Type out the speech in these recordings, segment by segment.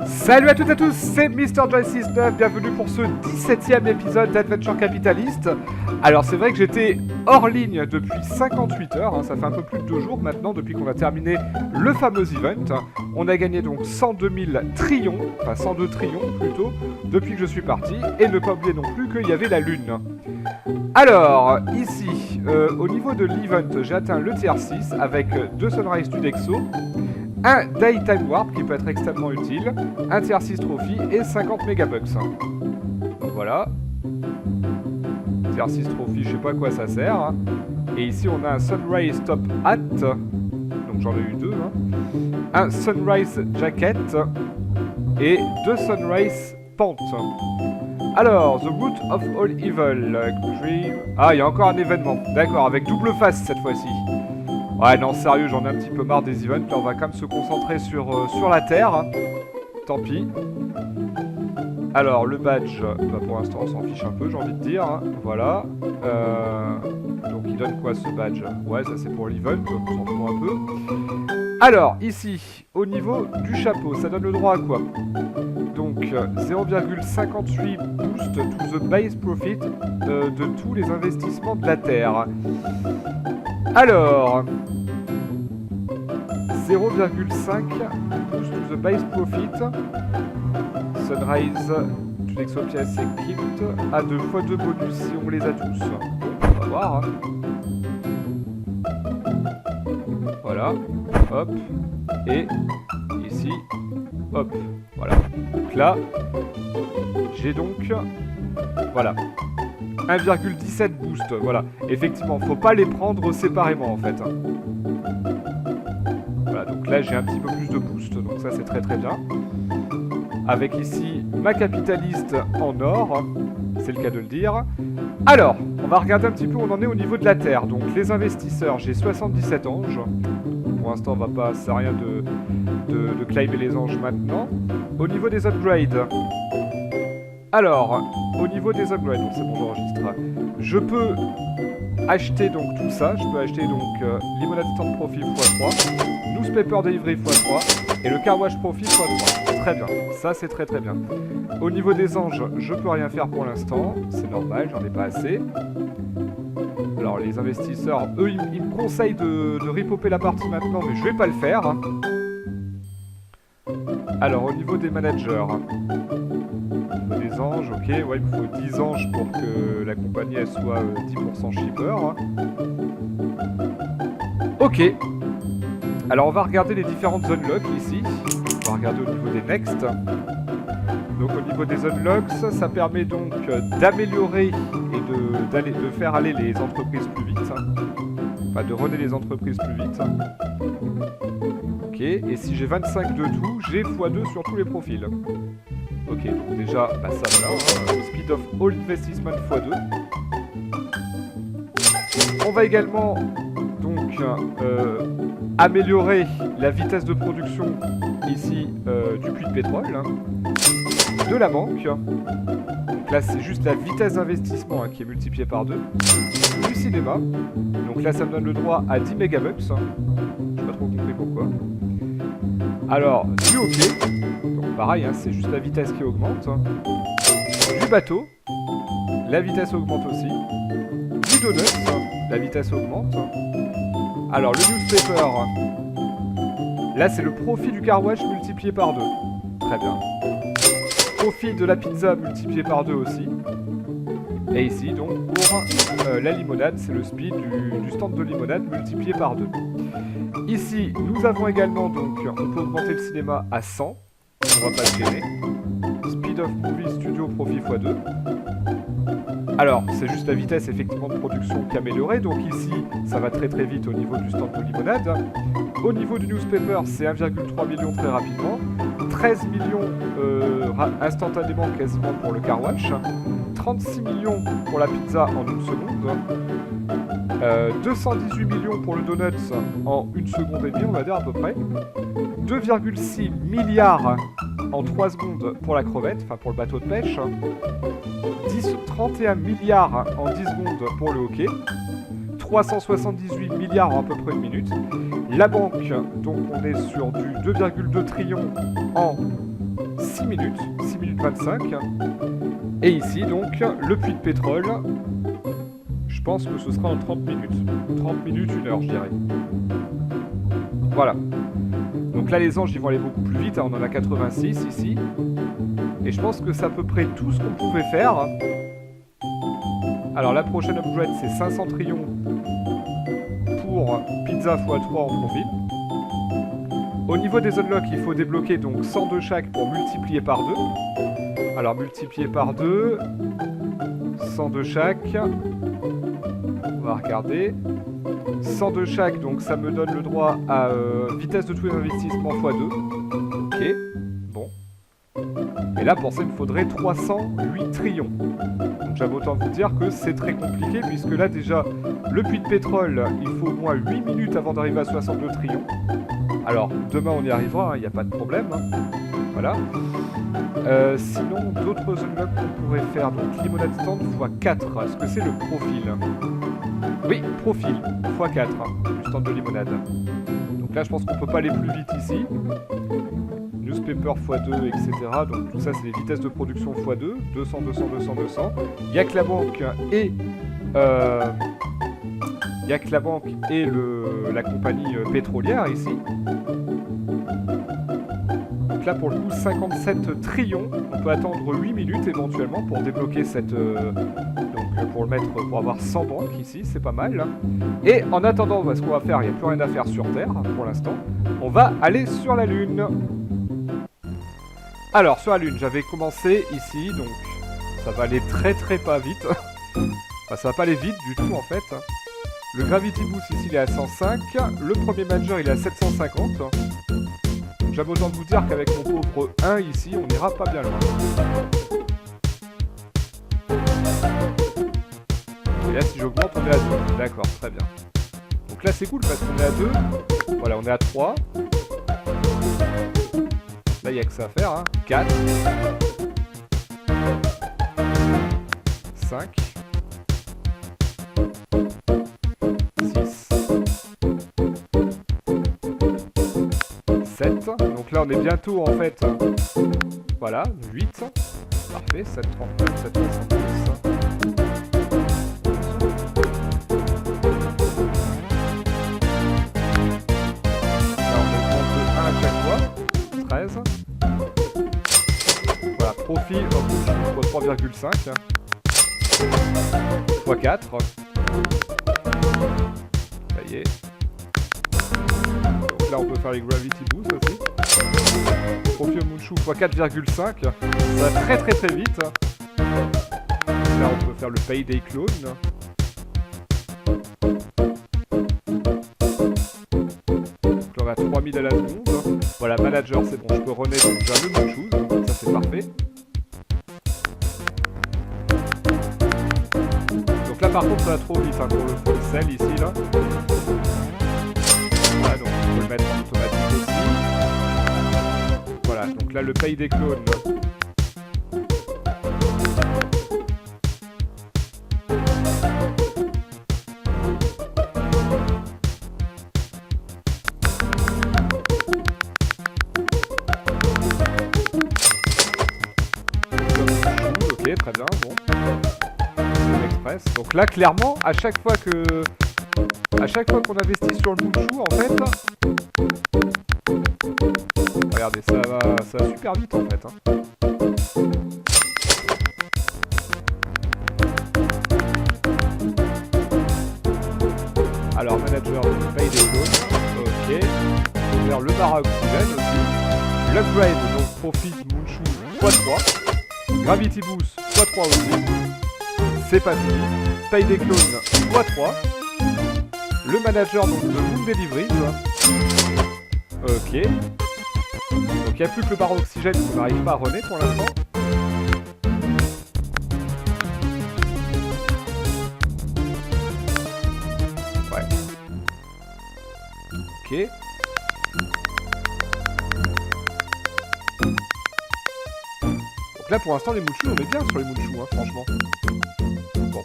Salut à toutes et à tous, c'est MrJoy69, bienvenue pour ce 17ème épisode d'Adventure Capitalist. Alors c'est vrai que j'étais hors ligne depuis 58 heures, ça fait un peu plus de 2 jours maintenant depuis qu'on a terminé le fameux event. On a gagné donc 102 000 trillions, enfin 102 trillions plutôt, depuis que je suis parti, et ne pas oublier non plus qu'il y avait la lune. Alors, ici, au niveau de l'event, j'ai atteint le tier 6 avec 2 Sunrise du Dexo, un Daytime Warp qui peut être extrêmement utile, un tier 6 trophy et 50 megabucks. Donc voilà. Tier 6 trophy, je sais pas à quoi ça sert. Et ici on a un Sunrise Top Hat, donc j'en ai eu 2. Un Sunrise Jacket et 2 Sunrise Pants. Alors, The Root of All Evil, Dream... Ah, il y a encore un événement, d'accord, avec double face cette fois-ci. Ouais, non, sérieux, j'en ai un petit peu marre des events. Là, on va quand même se concentrer sur la Terre. Tant pis. Alors, le badge, bah, pour l'instant, on s'en fiche un peu, j'ai envie de dire. Voilà. Donc, il donne quoi, ce badge? Ouais, ça, c'est pour l'event, on s'en fout un peu. Alors, ici, au niveau du chapeau, ça donne le droit à quoi? Donc, 0,58 boost to the base profit de tous les investissements de la Terre. Alors, 0,5 boost to the base profit. Sunrise du Exopias Equipped a 2 fois 2 bonus si on les a tous. On va voir. Voilà. Hop. Et ici. Hop. Voilà. Donc là, j'ai donc... Voilà. 1,17 boost, voilà. Effectivement, faut pas les prendre séparément en fait. Voilà, donc là j'ai un petit peu plus de boost, donc ça c'est très très bien. Avec ici ma capitaliste en or, c'est le cas de le dire. Alors, on va regarder un petit peu où on en est au niveau de la Terre. Donc les investisseurs, j'ai 77 anges. Pour l'instant, on va pas, ça sert à rien de claimer les anges maintenant. Au niveau des upgrades... Alors, au niveau des upgrades, donc c'est bon, j'enregistre. Je peux acheter donc tout ça. Je peux acheter donc Limonade Stand Profit x3, Newspaper Delivery x3 et le Car Wash Profit x3. Très bien, ça c'est très très bien. Au niveau des anges, je peux rien faire pour l'instant. C'est normal, j'en ai pas assez. Alors les investisseurs, eux, ils me conseillent de repoper la partie maintenant, mais je vais pas le faire. Alors au niveau des managers... Des anges, ok, ouais, il me faut 10 anges pour que la compagnie elle soit 10% shipper. Ok. Alors on va regarder les différentes unlocks ici. On va regarder au niveau des next. Donc au niveau des unlocks, ça permet donc d'améliorer et de faire aller les entreprises plus vite. Enfin de runner les entreprises plus vite. Ok, et si j'ai 25 de tout, j'ai x2 sur tous les profils. Ok, donc déjà, bah ça voilà, Speed of All Investment x2. On va également donc améliorer la vitesse de production ici du puits de pétrole, de la banque. Donc là c'est juste la vitesse d'investissement qui est multipliée par 2. Du cinéma. Donc là ça me donne le droit à 10 megabucks. Je n'ai pas trop compris pourquoi. Alors, du hockey. Donc pareil, c'est juste la vitesse qui augmente. Du bateau. La vitesse augmente aussi. Du donut. La vitesse augmente. Alors, le newspaper. Là, c'est le profit du car wash multiplié par 2. Très bien. Profit de la pizza multiplié par 2 aussi. Et ici, donc, pour la limonade, c'est le speed du stand de limonade multiplié par 2. Ici, nous avons également, donc, on peut augmenter le cinéma à 100. On va pas se gêner. Speed of Movie Studio Profit x2. Alors, c'est juste la vitesse, effectivement, de production qui est améliorée. Donc ici, ça va très très vite au niveau du stand de limonade. Au niveau du newspaper, c'est 1,3 million très rapidement. 13 millions instantanément quasiment pour le car wash. 36 millions pour la pizza en 1 seconde. 218 millions pour le donuts en 1 seconde et demie, on va dire à peu près. 2,6 milliards en 3 secondes pour la crevette, enfin pour le bateau de pêche. 31 milliards en 10 secondes pour le hockey. 378 milliards en à peu près 1 minute. La banque, donc on est sur du 2,2 trillions en 6 minutes, 6 minutes 25. Et ici, donc, le puits de pétrole. Je pense que ce sera en 30 minutes. 30 minutes, 1 heure, je dirais. Voilà. Donc là, les anges, ils vont aller beaucoup plus vite. Hein. On en a 86 ici. Et je pense que c'est à peu près tout ce qu'on pouvait faire. Alors, la prochaine upgrade, c'est 500 trillions pour pizza x3 en profil. Au niveau des unlocks, il faut débloquer donc 100 de chaque pour multiplier par 2. Alors, multiplier par 2, 100 de chaque. On va regarder. 100 de chaque, donc ça me donne le droit à vitesse de tous les investissements x2. Ok, bon. Et là, pour ça, il me faudrait 308 trillions. Donc j'avais autant vous dire que c'est très compliqué, puisque là, déjà, le puits de pétrole, il faut au moins 8 minutes avant d'arriver à 62 trillions. Alors, demain, on y arrivera, il n'y a pas de problème. Hein. Voilà. Sinon, d'autres unlocks qu'on pourrait faire. Donc, limonade stand x4. Est-ce que c'est le profil? Oui, profil x4 du stand de limonade. Donc là, je pense qu'on peut pas aller plus vite ici. Newspaper x2, etc. Donc tout ça, c'est les vitesses de production x2. 200, 200, 200, 200. Il n'y a que la banque et... il n'y a que la banque et la compagnie pétrolière ici. Donc là, pour le coup, 57 trillions. On peut attendre 8 minutes éventuellement pour débloquer cette... donc pour le mettre, pour avoir 100 banques ici, c'est pas mal. Et en attendant, ce qu'on va faire, il n'y a plus rien à faire sur Terre pour l'instant. On va aller sur la Lune. Alors, sur la Lune, j'avais commencé ici, donc ça va aller très pas vite. Enfin, ça va pas aller vite du tout en fait. Le Gravity Boost ici, il est à 105. Le premier Major, il est à 750. J'avais besoin de vous dire qu'avec mon pauvre 1 ici, on n'ira pas bien loin. Et là, si j'augmente, on est à 2. D'accord, très bien. Donc là, c'est cool parce qu'on est à 2. Voilà, on est à 3. Là, il n'y a que ça à faire. Hein. 4. 5. 6. 7. Donc là, on est bientôt, en fait... Voilà, 8. Parfait, 739, 770. Voilà, profil x 3,5 x 4. Ça y est. Donc là on peut faire les Gravity Boost aussi. Profil Moonshoe x 4,5. Ça va très vite. Là on peut faire le Payday Clone. Donc là on a 3000 à la seconde. Voilà, manager, c'est bon, je peux runner donc j'ai le Moonshoe, ça c'est parfait. Donc là par contre ça va trop vite hein, pour le full sell ici là. Voilà, donc on peut le mettre en automatique aussi. Voilà, donc là le paye des clones. Très bien, bon. Express. Donc là, clairement, à chaque fois qu'on investit sur le Moonshoe, en fait, regardez, ça va super vite en fait. Hein. Alors, manager, paye des zones. Ok. On peut faire le bar à oxygène aussi. L'upgrade, donc profit Moonshoe x3. Gravity Boost x3 aussi. C'est pas fini. Paye des clones x3. Le manager donc de Moon Deliveries. Ok. Donc il n'y a plus que le bar oxygène qu'on n'arrive pas à runner pour l'instant. Ouais. Ok. Donc là pour l'instant les Moonshoe, on est bien sur les Moonshoe, hein, franchement. Bon.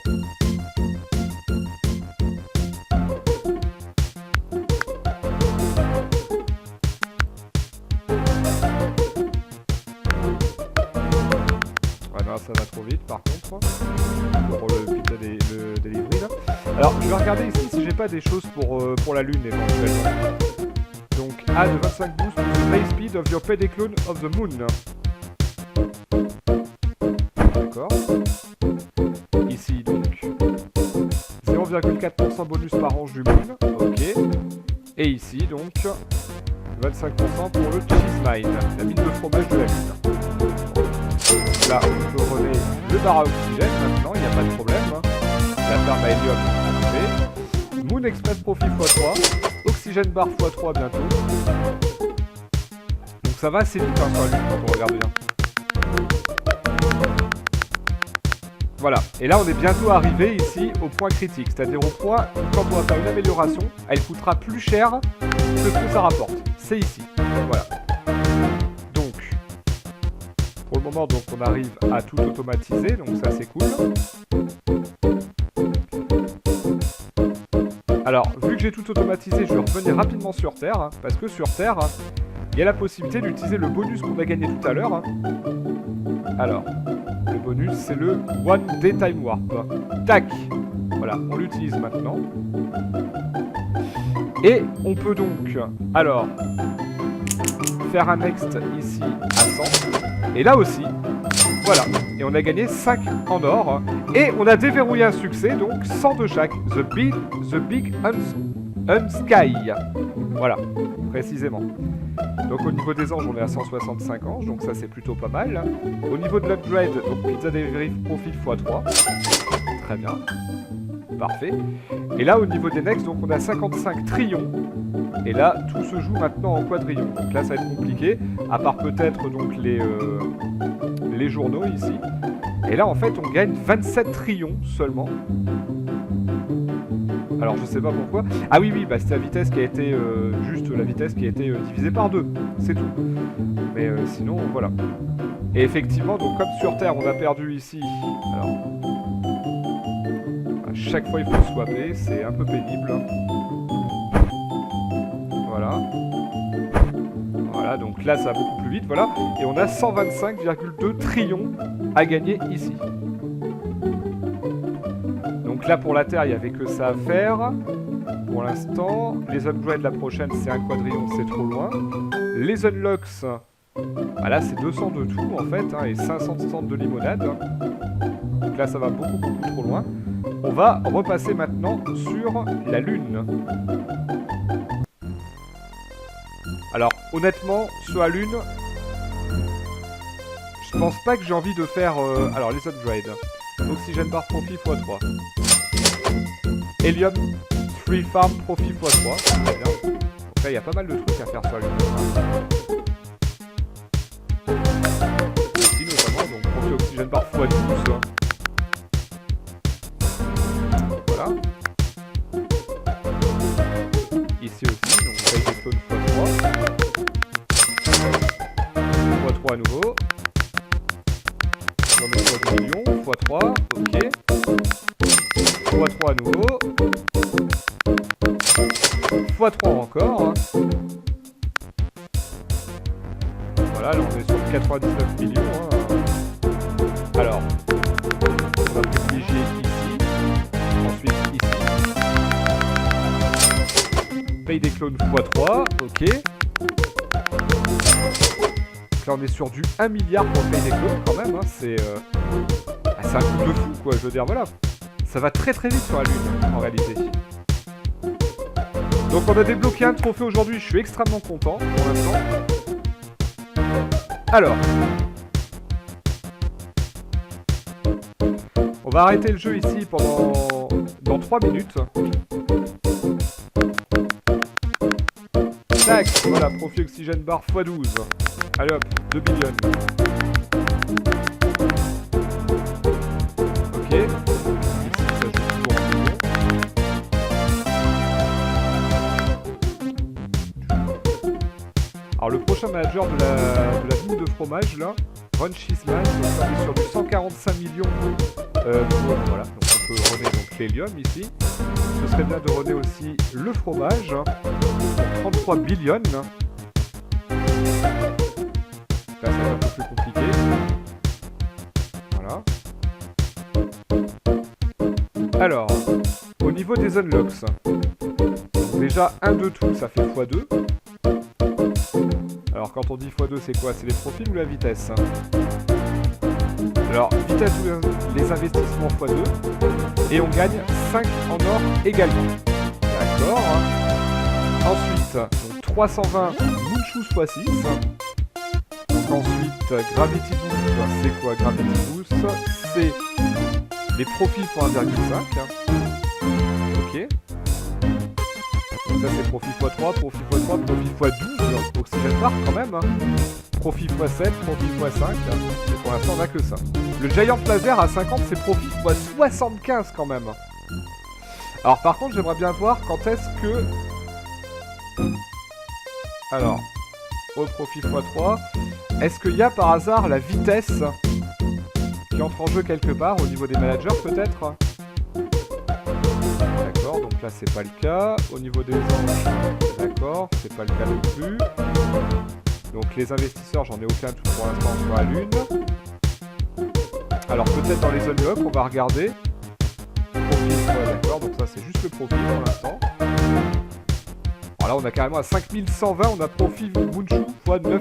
Ah, ça va trop vite par contre. Pour le pizza le delivery là. Alors je vais regarder ici si j'ai pas des choses pour la lune éventuellement. Donc add 25 boosts to the base speed of your PD clone of the moon. D'accord. Ici donc 0,4% bonus par ange du moon. Ok. Et ici donc 25% pour le cheese mine, la mine de fromage de la lune. Là, on peut runner le bar à oxygène maintenant, il n'y a pas de problème. La ferme à hélium, on fait. Moon Express Profit x3, Oxygène Bar x3 bientôt. Donc ça va assez vite hein, sur la lune quand on regarde bien. Voilà, et là on est bientôt arrivé ici au point critique, c'est-à-dire au point où quand on va faire une amélioration, elle coûtera plus cher que ce que ça rapporte. C'est ici, voilà. Donc, pour le moment, donc, on arrive à tout automatiser, donc ça c'est cool. Alors, vu que j'ai tout automatisé, je vais revenir rapidement sur Terre, hein, parce que sur Terre, il y a la possibilité d'utiliser le bonus qu'on a gagné tout à l'heure. Hein. Alors, le bonus, c'est le One Day Time Warp. Tac! Voilà, on l'utilise maintenant. Et on peut donc, alors, faire un next ici à 100. Et là aussi, voilà. Et on a gagné 5 en or. Et on a déverrouillé un succès, donc 100 de chaque. The Big Unsky. Voilà, précisément. Donc au niveau des anges, on est à 165 anges, donc ça c'est plutôt pas mal. Au niveau de l'upgrade, donc Pizza Delivery Profit x3. Très bien. Parfait. Et là au niveau des next, donc on a 55 trillions. Et là, tout se joue maintenant en quadrillion. Donc là ça va être compliqué, à part peut-être donc les journaux ici. Et là en fait on gagne 27 trillions seulement. Alors je sais pas pourquoi. Ah oui, bah c'est la vitesse qui a été juste la vitesse qui a été divisée par 2. C'est tout. Mais sinon, voilà. Et effectivement, donc comme sur Terre, on a perdu ici. Alors, à chaque fois il faut swapper, c'est un peu pénible. Voilà. Voilà, donc là ça va beaucoup plus vite, voilà. Et on a 125,2 trillions à gagner ici. Donc là pour la Terre, il n'y avait que ça à faire. Pour l'instant, les upgrades la prochaine c'est un quadrillion, c'est trop loin. Les unlocks, bah là c'est 200 de tout en fait, hein, et 500 stands de limonade. Donc là ça va beaucoup trop loin. On va repasser maintenant sur la Lune. Alors honnêtement, sur la Lune, je pense pas que j'ai envie de faire... alors les upgrades. Oxygène Bar Profit x3. Helium 3 Farm Profit x3. Très bien. Donc là, il y a pas mal de trucs à faire sur la Lune. Ici notamment, donc Profit Oxygène Bar x12. Voilà. Ici aussi, donc paye des clones x3. x3 à nouveau. On va mettre 2 millions, x3, ok. x3 à nouveau. x3 encore. Voilà, là on est sur 99 millions. Hein. Alors, on va privilégier ici. Ensuite ici. Paye des clones x3, ok. Là on est sur du 1 milliard pour payer des clones quand même, hein. C'est un coup de fou quoi, je veux dire, voilà. Ça va très vite sur la Lune en réalité. Donc on a débloqué un trophée aujourd'hui, je suis extrêmement content pour l'instant. Alors, on va arrêter le jeu ici dans 3 minutes. Tac, voilà, Profit Oxygène Bar x12. Allez hop, 2 billions. Ok. Ici, ça joue toujours en millions. Alors le prochain manager de la mine de fromage, là, Ron Cheeseman, donc on est sur du 145 millions. Voilà, donc on peut runner donc l'hélium ici. Ce serait bien de runner aussi le fromage. Donc 33 billions. Là, ça va être un peu plus compliqué. Voilà. Alors, au niveau des unlocks, déjà 1 de tout, ça fait x2. Alors quand on dit x2, c'est quoi? C'est les profils ou la vitesse? Alors, vitesse ou les investissements x2. Et on gagne 5 en or également. D'accord. Ensuite, donc 320 Moonshoes x6. Ensuite, Gravity Boost, c'est quoi Gravity Boost? C'est les profils pour 1,5. Ok. Donc ça c'est profil x3, profil x3, profil x12. Oxygène Bar quand même. Profil x7, profil x5. Et pour l'instant on n'a que ça. Le Giant Laser à 50 c'est profil x75 quand même. Alors par contre j'aimerais bien voir quand est-ce que... Alors, au profil x3, est-ce qu'il y a par hasard la vitesse qui entre en jeu quelque part au niveau des managers peut-être? D'accord, donc là c'est pas le cas. Au niveau des anges, d'accord, c'est pas le cas non plus. Donc les investisseurs, j'en ai aucun tout pour l'instant sur la lune. Alors peut-être dans les unlocks, on va regarder. Profil, ouais, d'accord, donc ça c'est juste le profil pour l'instant. Alors là on a carrément à 5120, on a profil Moonshoe x9,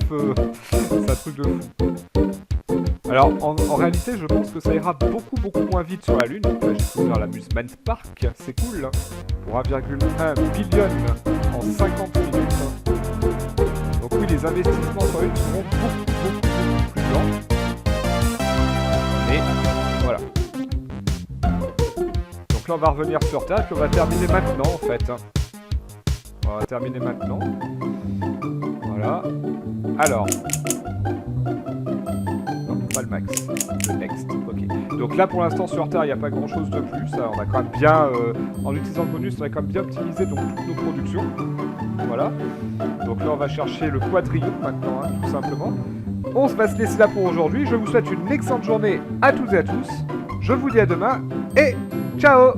c'est un truc de fou. Alors en réalité je pense que ça ira beaucoup moins vite sur la lune. Donc là j'ai ouvert l'amusement park, c'est cool. Pour 1,1 billion en 50 minutes. Donc oui les investissements sur la lune seront beaucoup plus lents. Mais voilà. Donc là on va revenir sur Terre et puis on va terminer maintenant en fait. On va terminer maintenant. Voilà. Alors. Non, pas le max. Le next. Ok. Donc là, pour l'instant, sur Terre, il n'y a pas grand-chose de plus. On a quand même bien... en utilisant le bonus, on a quand même bien optimisé donc, toutes nos productions. Voilà. Donc là, on va chercher le quadrillon maintenant, hein, tout simplement. On va se laisser là pour aujourd'hui. Je vous souhaite une excellente journée à toutes et à tous. Je vous dis à demain et ciao!